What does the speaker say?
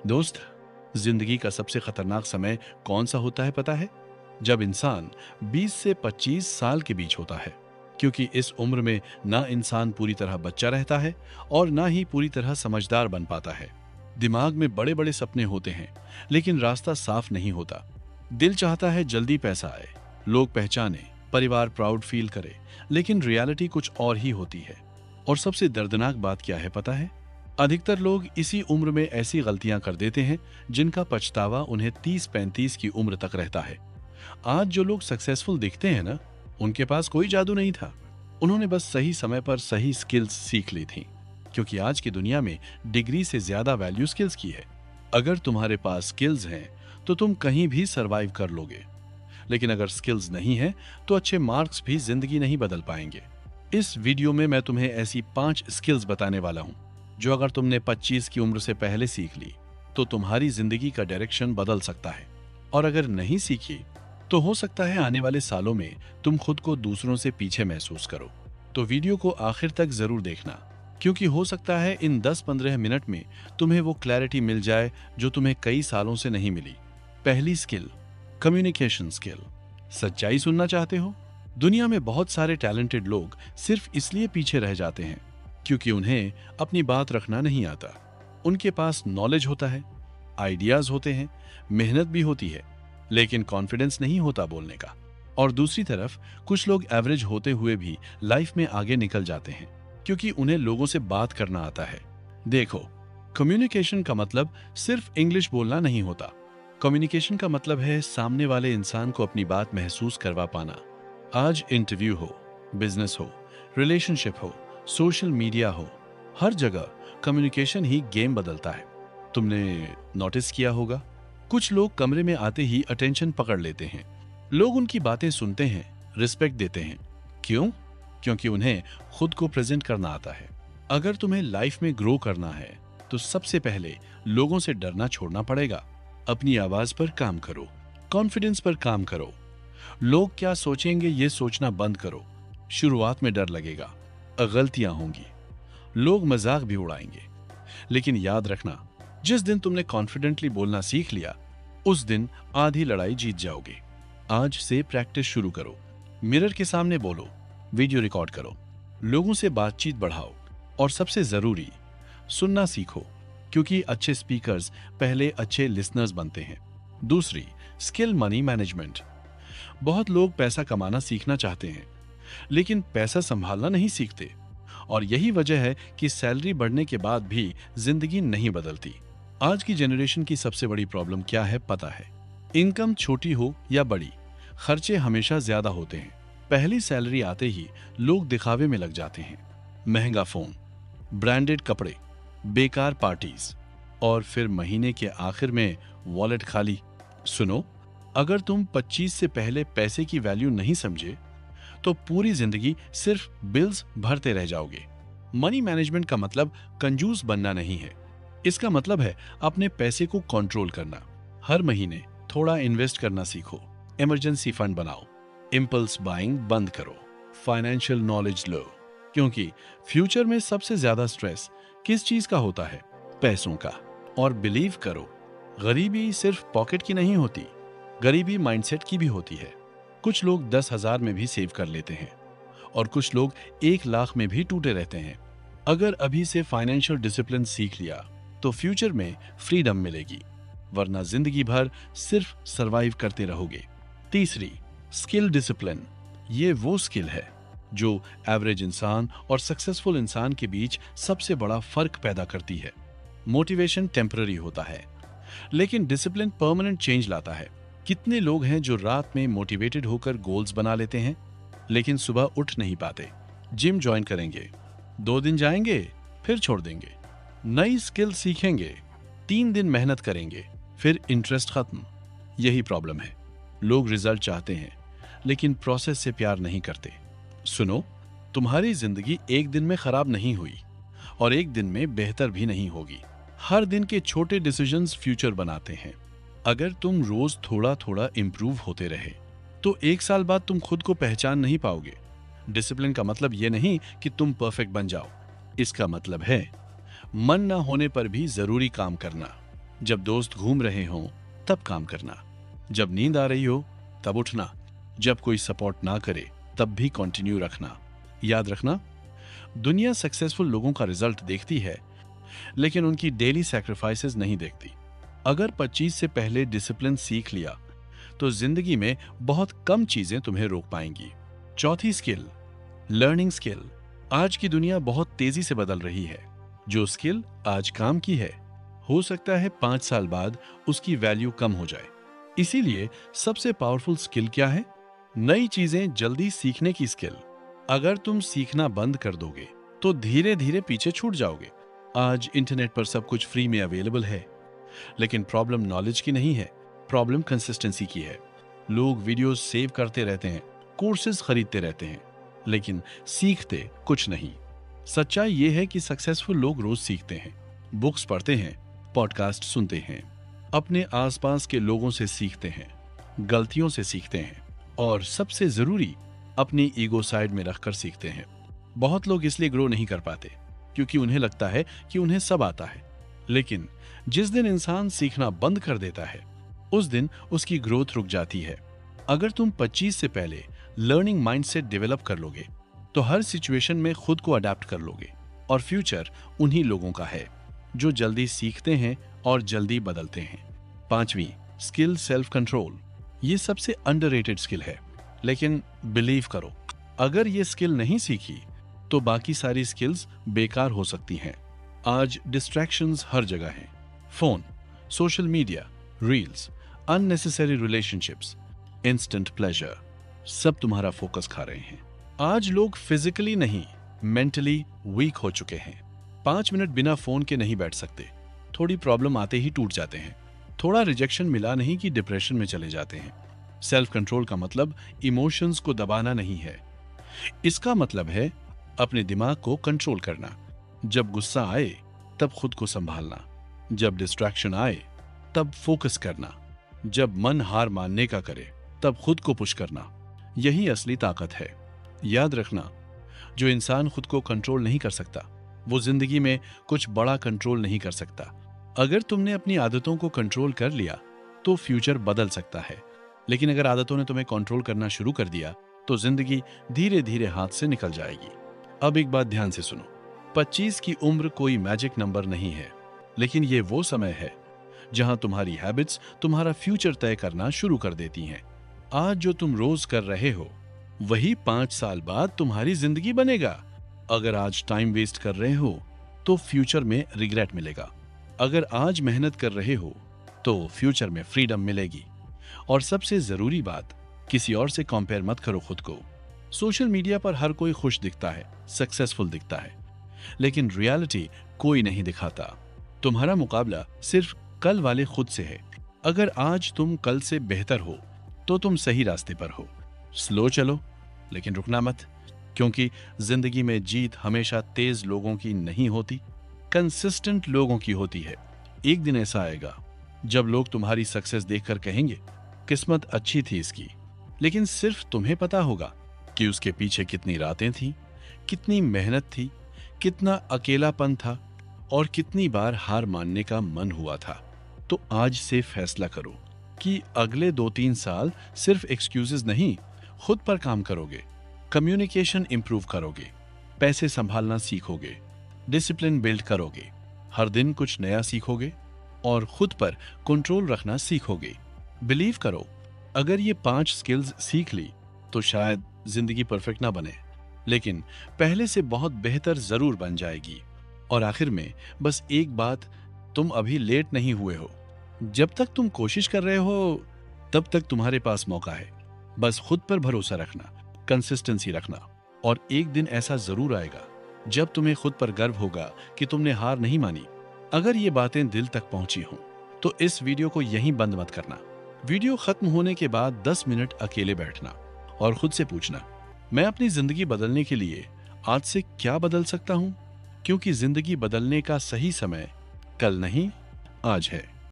दोस्त, जिंदगी का सबसे खतरनाक समय कौन सा होता है पता है? जब इंसान 20 से 25 साल के बीच होता है, क्योंकि इस उम्र में ना इंसान पूरी तरह बच्चा रहता है और ना ही पूरी तरह समझदार बन पाता है। दिमाग में बड़े बड़े सपने होते हैं, लेकिन रास्ता साफ नहीं होता। दिल चाहता है जल्दी पैसा आए, लोग पहचाने, परिवार प्राउड फील करे, लेकिन रियलिटी कुछ और ही होती है। और सबसे दर्दनाक बात क्या है पता है? अधिकतर लोग इसी उम्र में ऐसी गलतियां कर देते हैं जिनका पछतावा उन्हें 30-35 की उम्र तक रहता है। आज जो लोग सक्सेसफुल दिखते हैं ना, उनके पास कोई जादू नहीं था। उन्होंने बस सही समय पर सही स्किल्स सीख ली थी, क्योंकि आज की दुनिया में डिग्री से ज्यादा वैल्यू स्किल्स की है। अगर तुम्हारे पास स्किल्स हैं तो तुम कहीं भी सरवाइव कर लोगे, लेकिन अगर स्किल्स नहीं है तो अच्छे मार्क्स भी जिंदगी नहीं बदल पाएंगे। इस वीडियो में मैं तुम्हें ऐसी 5 स्किल्स बताने वाला हूं जो अगर तुमने 25 की उम्र से पहले सीख ली तो तुम्हारी जिंदगी का डायरेक्शन बदल सकता है। और अगर नहीं सीखी तो हो सकता है आने वाले सालों में तुम खुद को दूसरों से पीछे महसूस करो। तो वीडियो को आखिर तक जरूर देखना, क्योंकि हो सकता है इन 10-15 मिनट में तुम्हें वो क्लैरिटी मिल जाए जो तुम्हें कई सालों से नहीं मिली। पहली स्किल, कम्युनिकेशन स्किल। सच्चाई सुनना चाहते हो? दुनिया में बहुत सारे टैलेंटेड लोग सिर्फ इसलिए पीछे रह जाते हैं क्योंकि उन्हें अपनी बात रखना नहीं आता। उनके पास नॉलेज होता है, आइडियाज होते हैं, मेहनत भी होती है, लेकिन कॉन्फिडेंस नहीं होता बोलने का। और दूसरी तरफ कुछ लोग एवरेज होते हुए भी लाइफ में आगे निकल जाते हैं क्योंकि उन्हें लोगों से बात करना आता है। देखो, कम्युनिकेशन का मतलब सिर्फ इंग्लिश बोलना नहीं होता। कम्युनिकेशन का मतलब है सामने वाले इंसान को अपनी बात महसूस करवा पाना। आज इंटरव्यू हो, बिजनेस हो, रिलेशनशिप हो, सोशल मीडिया हो, हर जगह कम्युनिकेशन ही गेम बदलता है। तुमने नोटिस किया होगा, कुछ लोग कमरे में आते ही अटेंशन पकड़ लेते हैं। लोग उनकी बातें सुनते हैं, रिस्पेक्ट देते हैं। क्यों? क्योंकि उन्हें खुद को प्रेजेंट करना आता है। अगर तुम्हें लाइफ में ग्रो करना है तो सबसे पहले लोगों से डरना छोड़ना पड़ेगा। अपनी आवाज पर काम करो, कॉन्फिडेंस पर काम करो। लोग क्या सोचेंगे ये सोचना बंद करो। शुरुआत में डर लगेगा, गलतियां होंगी, लोग मजाक भी उड़ाएंगे, लेकिन याद रखना, जिस दिन तुमने कॉन्फिडेंटली बोलना सीख लिया उस दिन आधी लड़ाई जीत जाओगे। आज से प्रैक्टिस शुरू करो। मिरर के सामने बोलो, वीडियो रिकॉर्ड करो, लोगों से बातचीत बढ़ाओ और सबसे जरूरी, सुनना सीखो, क्योंकि अच्छे स्पीकर्स पहले अच्छे लिसनर्स बनते हैं। दूसरी स्किल, मनी मैनेजमेंट। बहुत लोग पैसा कमाना सीखना चाहते हैं, लेकिन पैसा संभालना नहीं सीखते। और यही वजह है कि सैलरी बढ़ने के बाद भी जिंदगी नहीं बदलती। आज की जनरेशन की सबसे बड़ी प्रॉब्लम क्या है पता है? इनकम छोटी हो या बड़ी, खर्चे हमेशा ज्यादा होते हैं। पहली सैलरी आते ही लोग दिखावे में लग जाते हैं। महंगा फोन, ब्रांडेड कपड़े, बेकार पार्टीज, और फिर महीने के आखिर में वॉलेट खाली। सुनो, अगर तुम 25 से पहले पैसे की वैल्यू नहीं समझे तो पूरी जिंदगी सिर्फ बिल्स भरते रह जाओगे। मनी मैनेजमेंट का मतलब कंजूस बनना नहीं है। इसका मतलब है अपने पैसे को कंट्रोल करना। हर महीने थोड़ा इन्वेस्ट करना सीखो, इमरजेंसी फंड बनाओ, इंपल्स बाइंग बंद करो, फाइनेंशियल नॉलेज लो, क्योंकि फ्यूचर में सबसे ज्यादा स्ट्रेस किस चीज का होता है? पैसों का। और बिलीव करो, गरीबी सिर्फ पॉकेट की नहीं होती, गरीबी माइंडसेट की भी होती है। कुछ लोग 10,000 में भी सेव कर लेते हैं और कुछ लोग 1 लाख में भी टूटे रहते हैं। अगर अभी से फाइनेंशियल डिसिप्लिन सीख लिया तो फ्यूचर में फ्रीडम मिलेगी, वरना जिंदगी भर सिर्फ सरवाइव करते रहोगे। तीसरी स्किल, डिसिप्लिन। ये वो स्किल है जो एवरेज इंसान और सक्सेसफुल इंसान के बीच सबसे बड़ा फर्क पैदा करती है। मोटिवेशन टेम्पररी होता है, लेकिन डिसिप्लिन परमानेंट चेंज लाता है। कितने लोग हैं जो रात में मोटिवेटेड होकर गोल्स बना लेते हैं, लेकिन सुबह उठ नहीं पाते। जिम ज्वाइन करेंगे, 2 दिन जाएंगे, फिर छोड़ देंगे। नई स्किल सीखेंगे, 3 दिन मेहनत करेंगे, फिर इंटरेस्ट खत्म। यही प्रॉब्लम है। लोग रिजल्ट चाहते हैं, लेकिन प्रोसेस से प्यार नहीं करते। सुनो, तुम्हारी जिंदगी एक दिन में खराब नहीं हुई और एक दिन में बेहतर भी नहीं होगी। हर दिन के छोटे डिसीजंस फ्यूचर बनाते हैं। अगर तुम रोज थोड़ा थोड़ा इंप्रूव होते रहे तो 1 साल बाद तुम खुद को पहचान नहीं पाओगे। डिसिप्लिन का मतलब यह नहीं कि तुम परफेक्ट बन जाओ, इसका मतलब है मन ना होने पर भी जरूरी काम करना। जब दोस्त घूम रहे हों तब काम करना, जब नींद आ रही हो तब उठना, जब कोई सपोर्ट ना करे तब भी कंटिन्यू रखना। याद रखना, दुनिया सक्सेसफुल लोगों का रिजल्ट देखती है लेकिन उनकी डेली सैक्रिफाइसेस नहीं देखती। अगर 25 से पहले डिसिप्लिन सीख लिया तो जिंदगी में बहुत कम चीजें तुम्हें रोक पाएंगी। चौथी स्किल, लर्निंग स्किल। आज की दुनिया बहुत तेजी से बदल रही है। जो स्किल आज काम की है, हो सकता है 5 साल बाद उसकी वैल्यू कम हो जाए। इसीलिए सबसे पावरफुल स्किल क्या है? नई चीजें जल्दी सीखने की स्किल। अगर तुम सीखना बंद कर दोगे तो धीरे धीरे पीछे छूट जाओगे। आज इंटरनेट पर सब कुछ फ्री में अवेलेबल है, लेकिन प्रॉब्लम नॉलेज की नहीं है, प्रॉब्लम कंसिस्टेंसी की है। लोग वीडियोस सेव करते रहते हैं, कोर्सेज खरीदते रहते हैं, लेकिन सीखते कुछ नहीं। सच्चाई यह है कि सक्सेसफुल लोग रोज सीखते हैं, बुक्स पढ़ते हैं, पॉडकास्ट सुनते हैं, अपने आसपास के लोगों से सीखते हैं, गलतियों से सीखते हैं और सबसे जरूरी अपनी ईगो साइड में रखकर सीखते हैं। बहुत लोग इसलिए ग्रो नहीं कर पाते क्योंकि उन्हें लगता है कि उन्हें सब आता है, लेकिन जिस दिन इंसान सीखना बंद कर देता है उस दिन उसकी ग्रोथ रुक जाती है। अगर तुम 25 से पहले लर्निंग माइंडसेट डेवलप कर लोगे तो हर सिचुएशन में खुद को अडेप्ट कर लोगे और फ्यूचर उन्हीं लोगों का है जो जल्दी सीखते हैं और जल्दी बदलते हैं। पांचवी स्किल, सेल्फ कंट्रोल। ये सबसे अंडररेटेड स्किल है, लेकिन बिलीव करो, अगर ये स्किल नहीं सीखी तो बाकी सारी स्किल्स बेकार हो सकती हैं। आज डिस्ट्रैक्शंस हर जगह हैं। Phone, social media, reels, unnecessary relationships, instant pleasure, सब तुम्हारा फोकस खा रहे हैं। आज लोग फिजिकली नहीं, मेंटली वीक हो चुके हैं। 5 मिनट बिना फोन के नहीं बैठ सकते। थोड़ी प्रॉब्लम आते ही टूट जाते हैं। थोड़ा रिजेक्शन मिला नहीं कि डिप्रेशन में चले जाते हैं। सेल्फ कंट्रोल का मतलब इमोशंस को दबाना नहीं है, इसका मतलब है अपने दिमाग को कंट्रोल करना। जब गुस्सा आए तब खुद को संभालना, जब डिस्ट्रैक्शन आए तब फोकस करना, जब मन हार मानने का करे तब खुद को पुश करना। यही असली ताकत है। याद रखना, जो इंसान खुद को कंट्रोल नहीं कर सकता वो जिंदगी में कुछ बड़ा कंट्रोल नहीं कर सकता। अगर तुमने अपनी आदतों को कंट्रोल कर लिया तो फ्यूचर बदल सकता है, लेकिन अगर आदतों ने तुम्हें कंट्रोल करना शुरू कर दिया तो जिंदगी धीरे धीरे हाथ से निकल जाएगी। अब एक बात ध्यान से सुनो, 25 की उम्र कोई मैजिक नंबर नहीं है, लेकिन ये वो समय है जहां तुम्हारी हैबिट्स तुम्हारा फ्यूचर तय करना शुरू कर देती हैं। आज जो तुम रोज कर रहे हो वही 5 साल बाद तुम्हारी जिंदगी बनेगा। अगर आज टाइम वेस्ट कर रहे हो तो फ्यूचर में रिग्रेट मिलेगा। अगर आज मेहनत कर रहे हो तो फ्यूचर में फ्रीडम मिलेगी। और सबसे जरूरी बात, किसी और से कंपेयर मत करो खुद को। सोशल मीडिया पर हर कोई खुश दिखता है, सक्सेसफुल दिखता है, लेकिन रियलिटी कोई नहीं दिखाता। तुम्हारा मुकाबला सिर्फ कल वाले खुद से है। अगर आज तुम कल से बेहतर हो तो तुम सही रास्ते पर हो। स्लो चलो, लेकिन रुकना मत, क्योंकि जिंदगी में जीत हमेशा तेज लोगों की नहीं होती, कंसिस्टेंट लोगों की होती है। एक दिन ऐसा आएगा जब लोग तुम्हारी सक्सेस देखकर कहेंगे किस्मत अच्छी थी इसकी, लेकिन सिर्फ तुम्हें पता होगा कि उसके पीछे कितनी रातें थीं, कितनी मेहनत थी, कितना अकेलापन था और कितनी बार हार मानने का मन हुआ था। तो आज से फैसला करो कि अगले 2-3 साल सिर्फ एक्सक्यूजेस नहीं, खुद पर काम करोगे, कम्युनिकेशन इंप्रूव करोगे, पैसे संभालना सीखोगे, डिसिप्लिन बिल्ड करोगे, हर दिन कुछ नया सीखोगे और खुद पर कंट्रोल रखना सीखोगे। बिलीव करो, अगर ये 5 स्किल्स सीख ली तो शायद जिंदगी परफेक्ट ना बने, लेकिन पहले से बहुत बेहतर जरूर बन जाएगी। और आखिर में बस एक बात, तुम अभी लेट नहीं हुए हो। जब तक तुम कोशिश कर रहे हो तब तक तुम्हारे पास मौका है। बस खुद पर भरोसा रखना, कंसिस्टेंसी रखना, और एक दिन ऐसा जरूर आएगा जब तुम्हें खुद पर गर्व होगा कि तुमने हार नहीं मानी। अगर ये बातें दिल तक पहुंची हों तो इस वीडियो को यहीं बंद मत करना। वीडियो खत्म होने के बाद 10 मिनट अकेले बैठना और खुद से पूछना, मैं अपनी जिंदगी बदलने के लिए आज से क्या बदल सकता हूं? क्योंकि जिंदगी बदलने का सही समय कल नहीं, आज है।